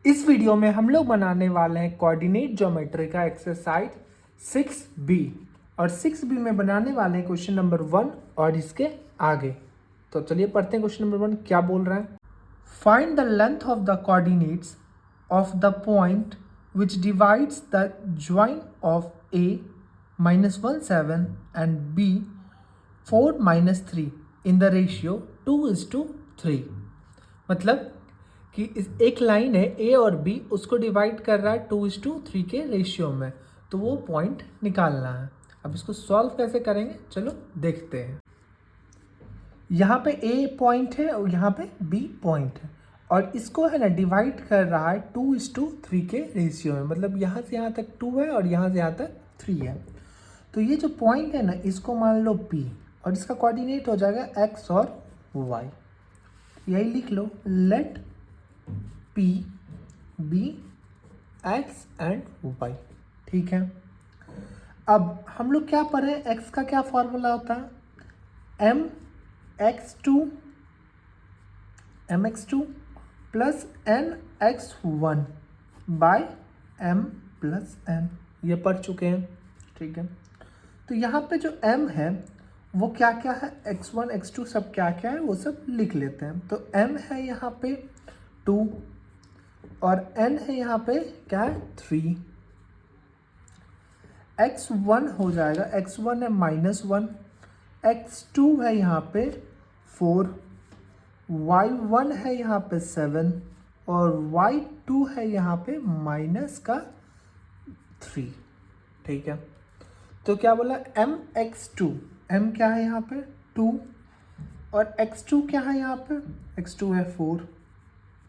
इस वीडियो में हम लोग बनाने वाले हैं कोऑर्डिनेट ज्योमेट्री का एक्सरसाइज 6B और 6B में बनाने वाले हैं क्वेश्चन नंबर 1 और इसके आगे। तो चलिए पढ़ते हैं क्वेश्चन नंबर 1 क्या बोल रहा है। Find the length of the coordinates of the point which divides the join of A -17 and B 4-3 in the ratio 2:3। मतलब कि इस एक लाइन है ए और बी, उसको डिवाइड कर रहा है 2:3 के रेशियो में, तो वो पॉइंट निकालना है। अब इसको सॉल्व कैसे करेंगे चलो देखते हैं। यहाँ पे ए पॉइंट है और यहाँ पे बी पॉइंट है और इसको है ना डिवाइड कर रहा है 2:3 के रेशियो में। मतलब यहाँ से यहाँ तक 2 है और यहाँ से यहाँ तक 3 है। तो ये जो पॉइंट है ना इसको मान लो P और इसका कोऑर्डिनेट हो जाएगा x और y। यही लिख लो, let P B X and Y। ठीक है, अब हम लोग क्या पढ़े, x का क्या फॉर्मूला होता है, mx2 plus nx1 by m plus n, ये पढ़ चुके हैं। ठीक है, तो यहाँ पे जो m है वो क्या क्या है, x1 x2 सब क्या क्या है वो सब लिख लेते हैं। तो m है यहाँ पे 2 और n है यहाँ पे क्या है 3। x1 हो जाएगा, x1 है -1, x2 है यहाँ पे 4, y1 है यहाँ पे 7 और y2 है यहाँ पे -3। ठीक है, तो क्या बोला mx2, m क्या है यहाँ पे 2 और x2 क्या है यहाँ पे, x2 है 4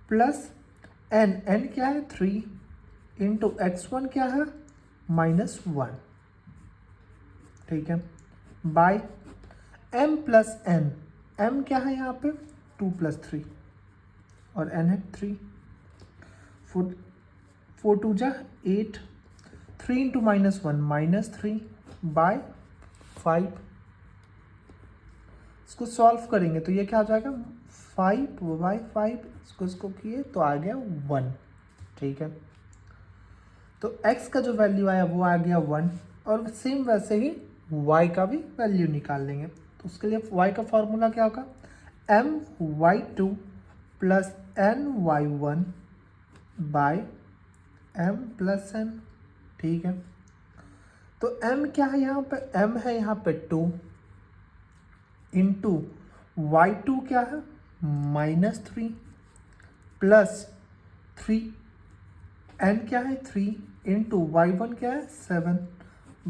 प्लस n क्या है 3 इंटू x1 क्या है -1। ठीक है, by m plus n, m क्या है यहाँ पे 2 + 3 और n है 3, 4 2 जा 8, 3 इंटू -1 -3 बाय 5। इसको सॉल्व करेंगे तो ये क्या हो जाएगा 5/5, इसको किए तो आ गया 1। ठीक है, तो x का जो वैल्यू आया वो आ गया 1 और सेम वैसे ही y का भी वैल्यू निकाल लेंगे। तो उसके लिए y का फॉर्मूला क्या होगा, my2 plus ny1 by m plus n। ठीक है, तो m क्या है यहाँ पे, m है यहाँ पे 2 इंटू y2 क्या है -3 प्लस 3, n क्या है 3 इंटू y1 क्या है 7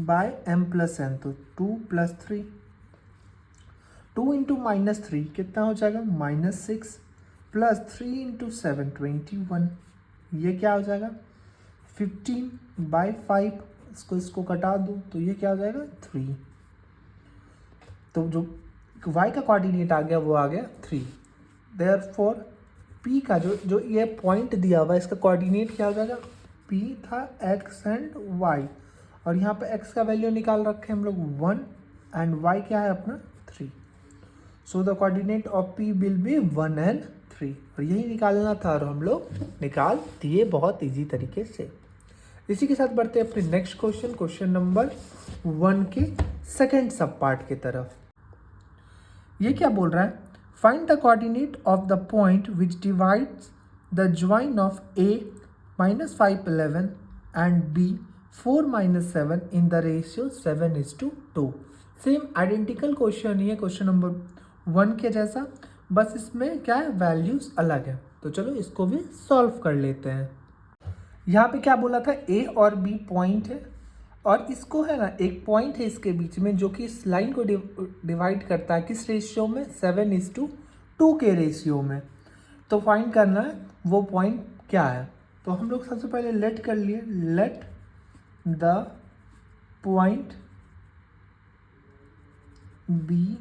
बाय m प्लस n, तो 2 + 3, 2 इंटू -3 कितना हो जाएगा -6 प्लस 3 इंटू 7 21, ये क्या हो जाएगा 15/5। इसको कटा दूँ तो ये क्या हो जाएगा 3। तो जो y का कोऑर्डिनेट आ गया वो आ गया 3। देयरफॉर p का जो ये पॉइंट दिया हुआ है इसका कोऑर्डिनेट क्या हो जाएगा, p था x एंड y और यहाँ पे x का वैल्यू निकाल रखे हम लोग 1 एंड y क्या है अपना 3। So the coordinate of p will be 1 and 3 और यही निकालना था और हम लोग निकाल दिए बहुत इजी तरीके से। इसी के साथ बढ़ते हैं अपने नेक्स्ट क्वेश्चन नंबर 1 के सेकेंड सब पार्ट की तरफ। ये क्या बोल रहा है, find the coordinate of the point which divides the join of A -511 and B 4-7 in the ratio 7:2। Same identical question ही है क्वेश्चन नंबर 1 के जैसा, बस इसमें क्या है वैल्यूज अलग है। तो चलो इसको भी सॉल्व कर लेते हैं। यहाँ पे क्या बोला था, A और B पॉइंट है और इसको है ना एक पॉइंट है इसके बीच में जो कि इस लाइन को डिवाइड करता है किस रेशियो में, 7:2 के रेशियो में। तो फाइंड करना है वो पॉइंट क्या है। तो हम लोग सबसे पहले लेट कर लिए, let the point B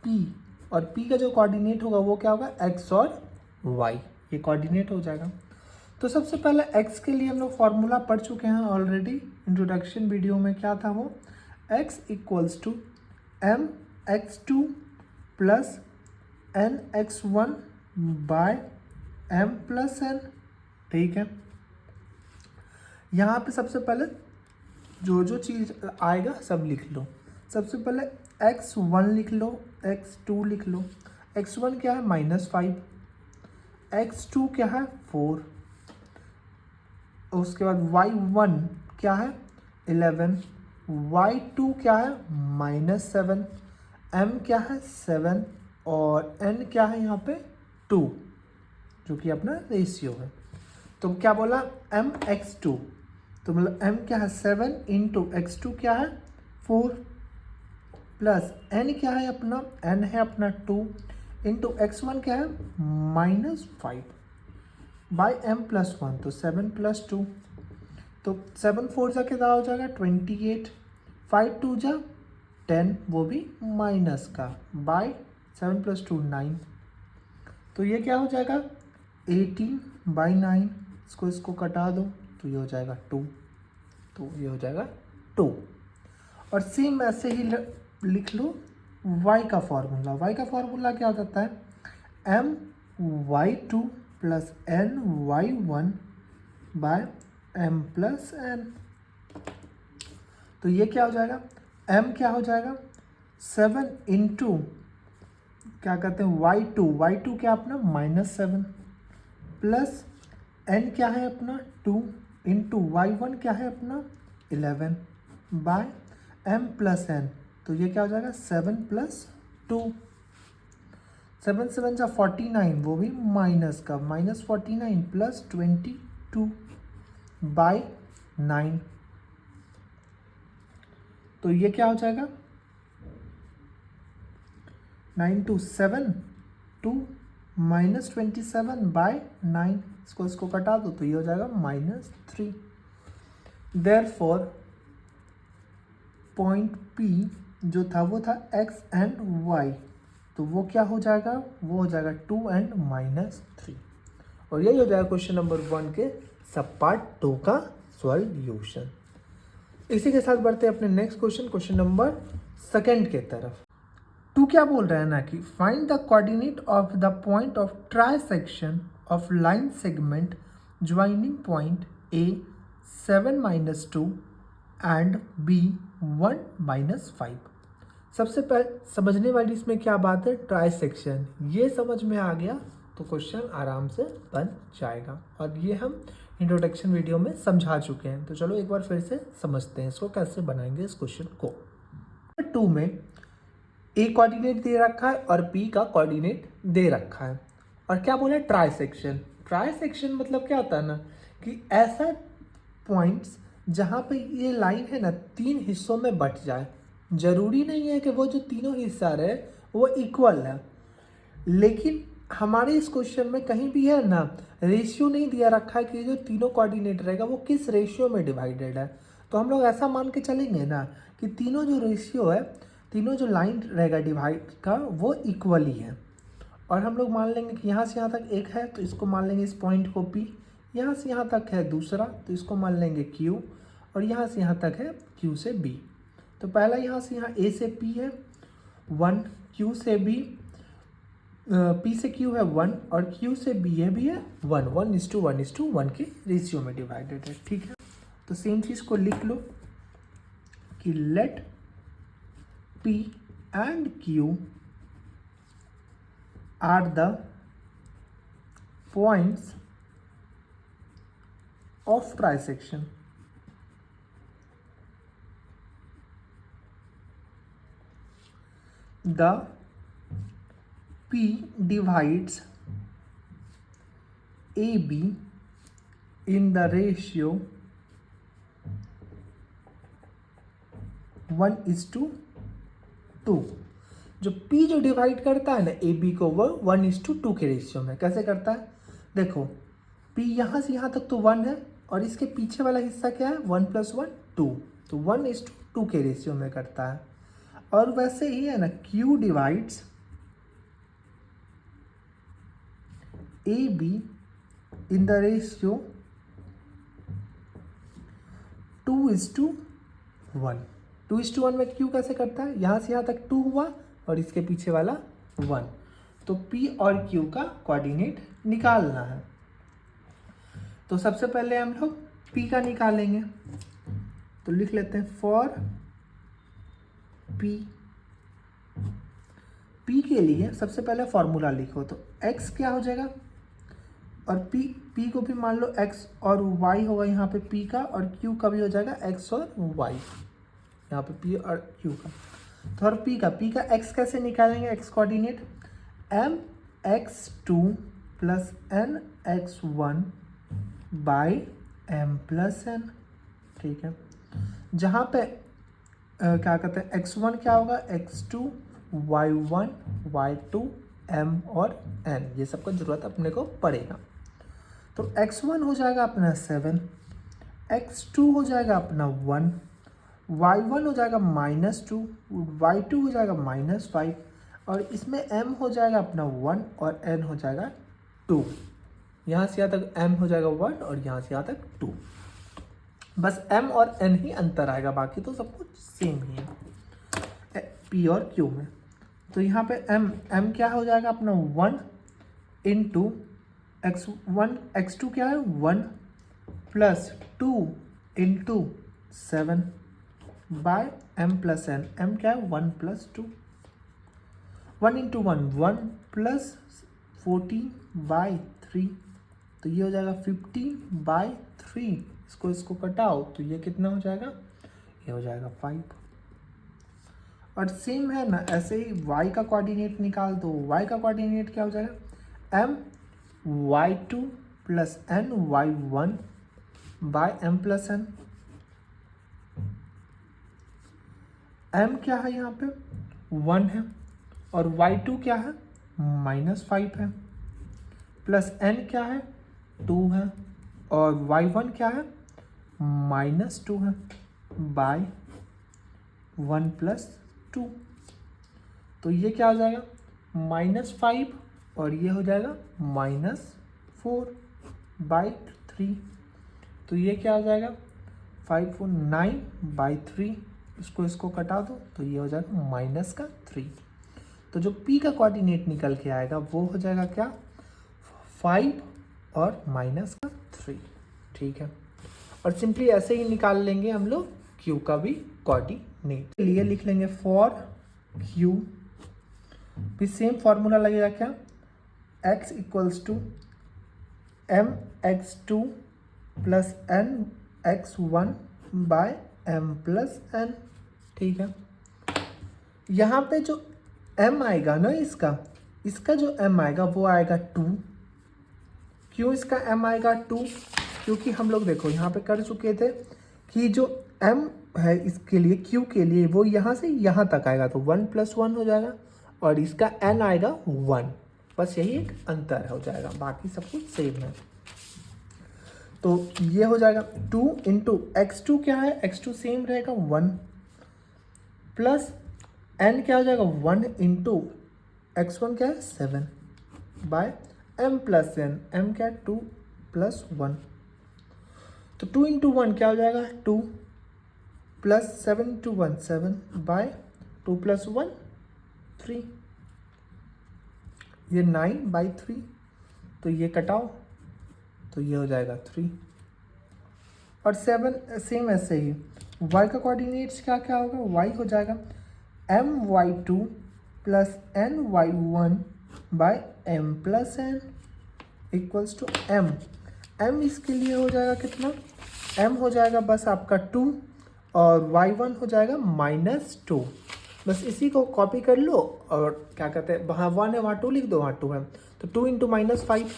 P और P का जो कोऑर्डिनेट होगा वो क्या होगा x और y, ये कोऑर्डिनेट हो जाएगा। तो सबसे पहले x के लिए हम लोग फॉर्मूला पढ़ चुके हैं ऑलरेडी इंट्रोडक्शन वीडियो में, क्या था वो, x = mx2 plus nx1 by m plus n ठीक है। यहाँ पे सबसे पहले जो जो चीज़ आएगा सब लिख लो। सबसे पहले x1 लिख लो, x2 लिख लो। x1 क्या है -5, x2 क्या है 4, उसके बाद y1 क्या है 11, y2 क्या है -7, m क्या है 7 और n क्या है यहाँ पे 2, जो कि अपना रेशियो है। तो क्या बोला mx2, तो मतलब m क्या है 7 इंटू x2 क्या है 4 प्लस n क्या है अपना, n है अपना 2 इंटू x1 क्या है -5 बाई m प्लस 1, तो 7 प्लस 2, तो 7 4 जा कितना हो जाएगा 28, 5 2 जा 10, वो भी माइनस का, बाई 7 प्लस 2 9, तो ये क्या हो जाएगा 18 बाई 9, इसको कटा दो तो ये हो जाएगा 2, तो ये हो जाएगा 2। और सेम ऐसे ही लिख लो y का फॉर्मूला। y का फॉर्मूला क्या हो जाता है my2 plus ny1 by m plus n, तो ये क्या हो जाएगा m क्या हो जाएगा 7 इंटू क्या कहते हैं y2 क्या अपना -7 प्लस n क्या है अपना 2 इंटू y1 क्या है अपना 11 बाय m प्लस n, तो ये क्या हो जाएगा 7 प्लस 2, 7 7 जा 49, वो भी माइनस का, -49 प्लस 22 बाई 9, तो ये क्या हो जाएगा 9 2 7 2 -27 बाई 9, इसको कटा दो तो ये हो जाएगा -3। देयरफॉर पॉइंट P जो था वो था x एंड y, तो वो क्या हो जाएगा, वो हो जाएगा 2 एंड -3, और यही हो जाएगा क्वेश्चन नंबर 1 के सब पार्ट 2 का सॉल्यूशन। इसी के साथ बढ़ते हैं अपने नेक्स्ट क्वेश्चन नंबर 2 के तरफ। तू क्या बोल रहा है ना कि find the coordinate of the point of trisection of line segment joining point A 7 - 2 and B 1 - 5। सबसे पहले समझने वाली इसमें क्या बात है, ट्राइसेक्शन, ये समझ में आ गया तो क्वेश्चन आराम से बन जाएगा, और ये हम इंट्रोडक्शन वीडियो में समझा चुके हैं। तो चलो एक बार फिर से समझते हैं इसको कैसे बनाएंगे इस क्वेश्चन को। 2 में ए कोऑर्डिनेट दे रखा है और बी का कोऑर्डिनेट दे रखा है, और क्या बोला ट्राइसेक्शन। ट्राइसेक्शन मतलब क्या होता है ना कि ऐसा पॉइंट्स जहाँ पे ये लाइन है ना 3 हिस्सों में बट जाए। जरूरी नहीं है कि वो जो तीनों हिस्सा रहे वो इक्वल है, लेकिन हमारे इस क्वेश्चन में कहीं भी है ना रेशियो नहीं दिया रखा है कि जो तीनों कोऑर्डिनेट रहेगा वो किस रेशियो में डिवाइडेड है। तो हम लोग ऐसा मान के चलेंगे ना कि तीनों जो रेशियो है, तीनों जो लाइन रहेगा डिवाइड का वो इक्वली है, और हम लोग मान लेंगे कि यहाँ से यहाँ तक एक है तो इसको मान लेंगे इस पॉइंट को P, यहाँ से यहाँ तक है दूसरा तो इसको मान लेंगे Q, और यहाँ से यहाँ तक है Q से B। तो पहला यहाँ से यहाँ A से P है 1, Q से B, P से Q है 1 और Q से B है 1, 1:1:1 के रेशियो में डिवाइडेड है। ठीक है, तो सेम चीज़ को लिख लो कि late P and Q are the points of trisection. The P divides AB in the ratio 1:2। जो P जो डिवाइड करता है ना AB को वो 1:2 के रेशियो में कैसे करता है, देखो P यहाँ से यहाँ तक तो 1 है और इसके पीछे वाला हिस्सा क्या है 1 + 1 2, तो 1:2 के रेशियो में करता है। और वैसे ही है ना Q divides AB in the ratio 2:1। 2:1 में Q कैसे करता है, यहाँ से यहाँ तक 2 हुआ और इसके पीछे वाला 1, तो P और Q का कोऑर्डिनेट निकालना है। तो सबसे पहले हम लोग p का निकालेंगे, तो लिख लेते हैं फॉर p। p के लिए सबसे पहले फॉर्मूला लिखो, तो x क्या हो जाएगा, और p को भी मान लो x और y होगा यहाँ पे p का, और q का भी हो जाएगा x और y, यहाँ पे p और q का। तो और p का x कैसे निकालेंगे, x coordinate mx2 plus nx1 by m+n, ठीक है। जहाँ पे क्या कहते हैं x1 क्या होगा, x2 y1 y2 m और n, ये सबका जरूरत अपने को पड़ेगा। तो x1 हो जाएगा अपना 7, x2 हो जाएगा अपना 1, y1 हो जाएगा -2, y2 हो जाएगा -5, और इसमें m हो जाएगा अपना 1 और n हो जाएगा 2। यहाँ से यहाँ तक m हो जाएगा 1 और यहाँ से यहाँ तक 2। बस m और n ही अंतर आएगा, बाकी तो सब कुछ सेम ही है p और q में। तो यहाँ पे m क्या हो जाएगा अपना 1 इंटू x2 क्या है 1 plus 2 into 7 bye m+n, m क्या है 1 + 2, 1 इंटू 1 प्लस 14/3, तो ये हो जाएगा 15/3। इसको कटाओ तो ये कितना हो जाएगा, ये हो जाएगा 5। और सेम है ना, ऐसे ही y का कोऑर्डिनेट निकाल दो, y का कोऑर्डिनेट क्या हो जाएगा my2 plus ny1 by m+n। m क्या है यहाँ पे 1 है, और y2 क्या है -5 है, प्लस n क्या है 2 है, और y1 क्या है -2 है बाय 1 + 2। तो ये क्या हो जाएगा -5, और ये हो जाएगा -4/3। तो ये क्या हो जाएगा 5 4 9/3। इसको कटा दो तो ये हो जाएगा -3। तो जो p का कोऑर्डिनेट निकल के आएगा वो हो जाएगा क्या 5 और -3, ठीक है। और सिंपली ऐसे ही निकाल लेंगे हम लोग q का भी कोऑर्डिनेट। लिए लिख लेंगे फॉर q, भी सेम फॉर्मूला लगेगा क्या, x = mx2 plus nx1 bye m+n, ठीक है। यहाँ पे जो m आएगा ना, इसका जो m आएगा वो आएगा 2। क्यों इसका m आएगा 2, क्योंकि हम लोग देखो यहाँ पे कर चुके थे कि जो m है इसके लिए q के लिए वो यहाँ से यहाँ तक आएगा, तो 1 + 1 हो जाएगा, और इसका n आएगा 1। बस यही एक अंतर हो जाएगा, बाकी सब कुछ सेम है। तो ये हो जाएगा 2 इंटू x2 क्या है, x2 सेम रहेगा 1, प्लस n क्या हो जाएगा 1 इंटू x1 क्या है 7 बाय m+n, m क्या है 2 + 1। तो 2 इंटू 1 क्या हो जाएगा 2, प्लस 7 इंटू 1 7 बाय 2 + 1 3, ये 9/3। तो ये कटाओ तो ये हो जाएगा 3, और 7 सेम ऐसे ही y का कोऑर्डिनेट्स क्या क्या होगा, y हो जाएगा my2 plus ny1 by m+n equals to m इसके लिए हो जाएगा कितना, m हो जाएगा बस आपका 2, और y1 हो जाएगा -2। बस इसी को कॉपी कर लो, और क्या कहते हैं वहाँ 1 है वहाँ 2 लिख दो, वहाँ 2 है, तो 2 इंटू -5,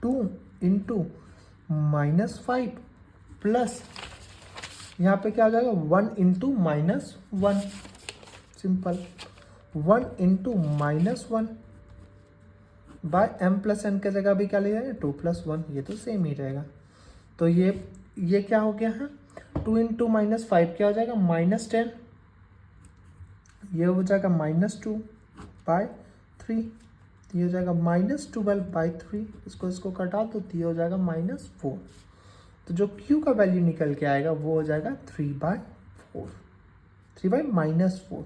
2 इंटू -5 प्लस यहाँ पे क्या हो जाएगा 1 into -1, simple 1 into -1 bye m+n के जगह भी क्या ले जाएंगे 2 + 1, ये तो सेम ही रहेगा। तो ये क्या हो गया है 2 इंटू -5 क्या हो जाएगा -10, ये हो जाएगा -2/3, ये हो जाएगा -12/3। इसको कटा दो तो ये हो जाएगा -4। तो जो q का वैल्यू निकल के आएगा वो हो जाएगा 3/4, 3/-4।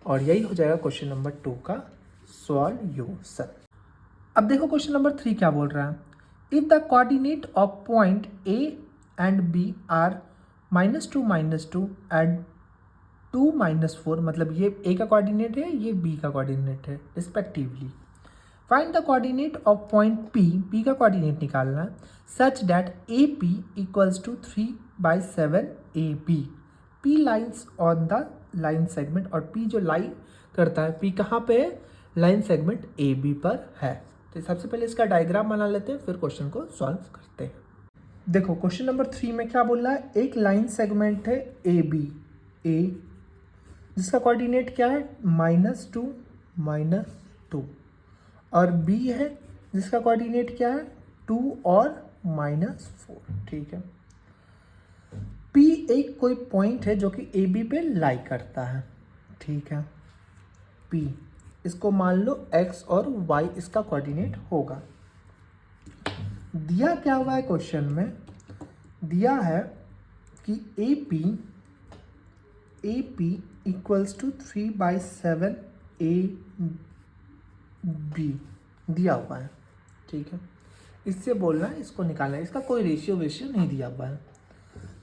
और यही हो जाएगा क्वेश्चन नंबर 2 का सॉल्यूशन। अब देखो क्वेश्चन नंबर 3 क्या बोल रहा है, if the coordinate of point A and B are -2 and 2 -4, मतलब ये ए का कोऑर्डिनेट है, ये बी का कोऑर्डिनेट है respectively. Find the coordinate of point P, P का कोऑर्डिनेट निकालना है, such that A P equals to 3/7 A B. P lines on the line segment, और पी जो लाई करता है, पी कहाँ पे है, लाइन सेगमेंट ए बी पर है। तो सबसे पहले इसका डायग्राम बना लेते हैं, फिर क्वेश्चन को सॉल्व करते हैं। देखो क्वेश्चन नंबर 3 में क्या बोल रहा है, एक लाइन सेगमेंट है ए बी, ए जिसका कोऑर्डिनेट क्या है -2 -2, और बी है जिसका कोऑर्डिनेट क्या है 2 और -4। ठीक है, पी एक कोई पॉइंट है जो कि ए बी पे लाई करता है। ठीक है, पी इसको मान लो x और y इसका कोऑर्डिनेट होगा। दिया क्या हुआ है क्वेश्चन में, दिया है कि A P equals to 3/7 A B दिया हुआ है। ठीक है, इससे बोलना है, इसको निकालना है, इसका कोई रेशियो वेशियो नहीं दिया हुआ है।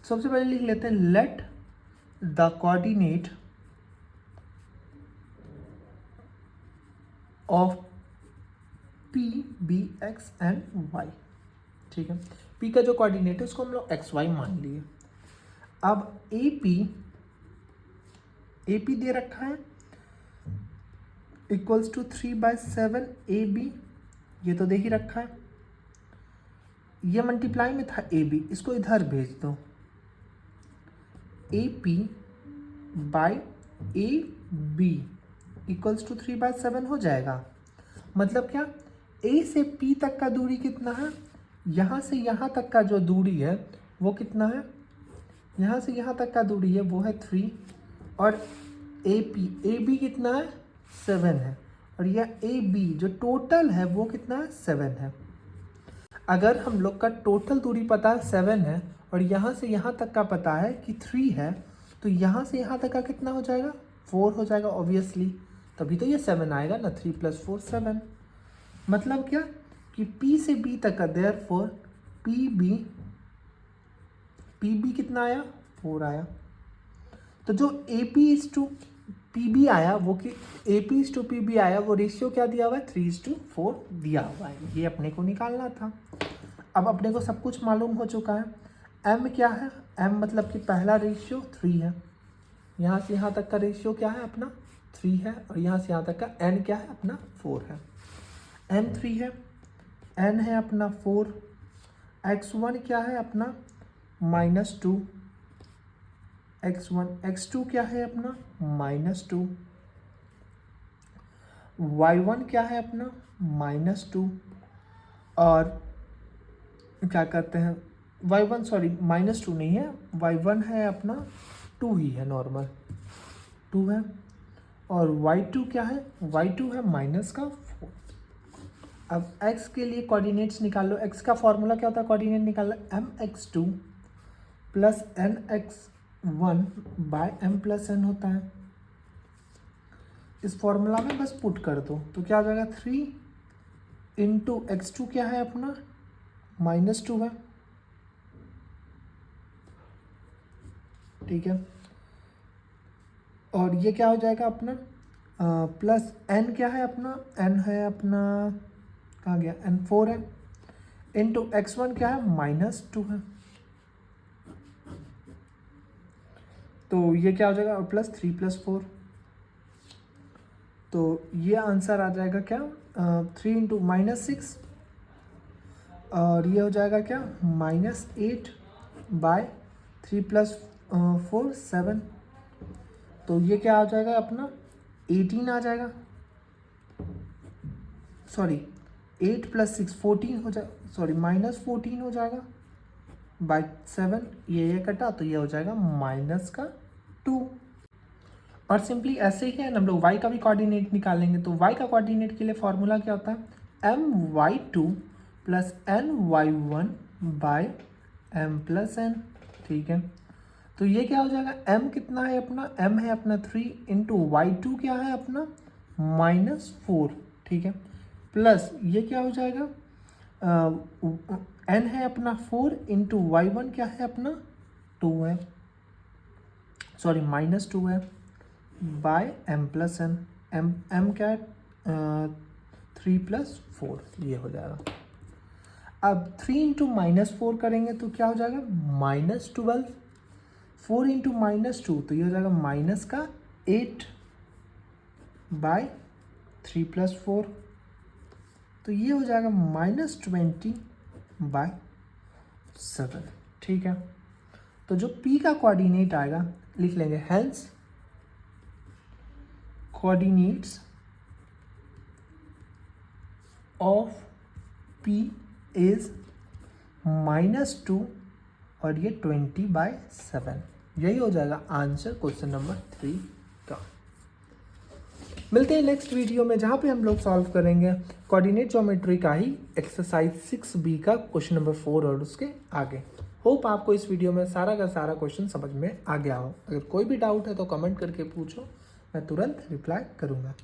सबसे पहले लिख लेते हैं, let the coordinate of P be x and y. ठीक है, पी का जो कोऑर्डिनेट है उसको हम लोग एक्स वाई मान लिए। अब ए पी दे रखा है इक्वल्स टू 3/7 ए बी, ये तो दे ही रखा है। ये मल्टीप्लाई में था ए बी, इसको इधर भेज दो, A P by A B equals to 3/7 हो जाएगा। मतलब क्या, ए से पी तक का दूरी कितना है, यहाँ से यहाँ तक का जो दूरी है वो कितना है, यहाँ से यहाँ तक का दूरी है वो है 3, और ए बी कितना है 7 है, और यह ए बी जो टोटल है वो कितना है 7 है। अगर हम लोग का टोटल दूरी पता है 7 है, और यहाँ से यहाँ तक का पता है कि 3 है, तो यहाँ से यहाँ तक का कितना हो जाएगा 4 हो जाएगा ऑब्वियसली, तभी तो ये 7 आएगा ना, 3 + 4 7। मतलब क्या कि P से B तक का, देयरफॉर पी बी कितना आया 4 आया। तो जो AP इज टू PB आया वो कि AP इज टू PB आया, वो रेशियो क्या दिया हुआ है 3:4 दिया हुआ है, ये अपने को निकालना था। अब अपने को सब कुछ मालूम हो चुका है। M क्या है, M मतलब कि पहला रेशियो 3 है, यहाँ से यहाँ तक का रेशियो क्या है अपना 3 है, और यहाँ से यहाँ तक का N क्या है अपना 4 है। N 3 है, N है अपना 4, x1 क्या है अपना -2, x1, x2 क्या है अपना -2, y1 क्या है अपना -2, और क्या कहते हैं y1 सॉरी -2 नहीं है, y1 है अपना 2 ही है, नॉर्मल 2 है, और y2 क्या है, y2 है -4। अब x के लिए कोऑर्डिनेट्स निकाल लो। x का फॉर्मूला क्या होता है कोऑर्डिनेट निकालना, mx2 + nx1 / m+n होता है। इस फॉर्मूला में बस पुट कर दो तो क्या हो जाएगा, 3 × x2 क्या है अपना -2 है। ठीक है, और ये क्या हो जाएगा अपना प्लस n क्या है अपना, n है अपना कहाँ गया, n 4 है, इंटू x1 क्या है -2 है, तो ये क्या हो जाएगा +3 + 4, तो ये आंसर आ जाएगा क्या 3 × -6, और ये हो जाएगा क्या -8/3 + 4 7, तो ये क्या आ जाएगा अपना 18 आ जाएगा, सॉरी 8 + 6 14 हो जाएगा, सॉरी -14 हो जाएगा /7, ये कटा तो ये हो जाएगा -2। और सिंपली ऐसे ही है, हम लोग y का भी कोऑर्डिनेट निकालेंगे। तो y का कोऑर्डिनेट के लिए फॉर्मूला क्या होता है, my2 + ny1 / m+n। ठीक है, तो ये क्या हो जाएगा, m कितना है अपना, m है अपना 3 × y2 क्या है अपना -4। ठीक है, प्लस ये क्या हो जाएगा n है अपना 4 इंटू y1 क्या है अपना 2 है, सॉरी -2 है, by m plus n, m क्या है 3 + 4, ये हो जाएगा। अब 3 इंटू -4 करेंगे तो क्या हो जाएगा -12, 4 इंटू -2 तो ये हो जाएगा -8 बाय 3 + 4, तो ये हो जाएगा -20 बाय 7। ठीक है, तो जो p का कोऑर्डिनेट आएगा लिख लेंगे, hence coordinates of p is -2 और ये 20/7। यही हो जाएगा आंसर क्वेश्चन नंबर 3 का। मिलते हैं नेक्स्ट वीडियो में, जहाँ पे हम लोग सॉल्व करेंगे कोऑर्डिनेट ज्योमेट्री का ही एक्सरसाइज 6b का क्वेश्चन नंबर 4 और उसके आगे। होप आपको इस वीडियो में सारा का सारा क्वेश्चन समझ में आ गया हो। अगर कोई भी डाउट है तो कमेंट करके पूछो, मैं तुरंत रिप्लाई करूँगा।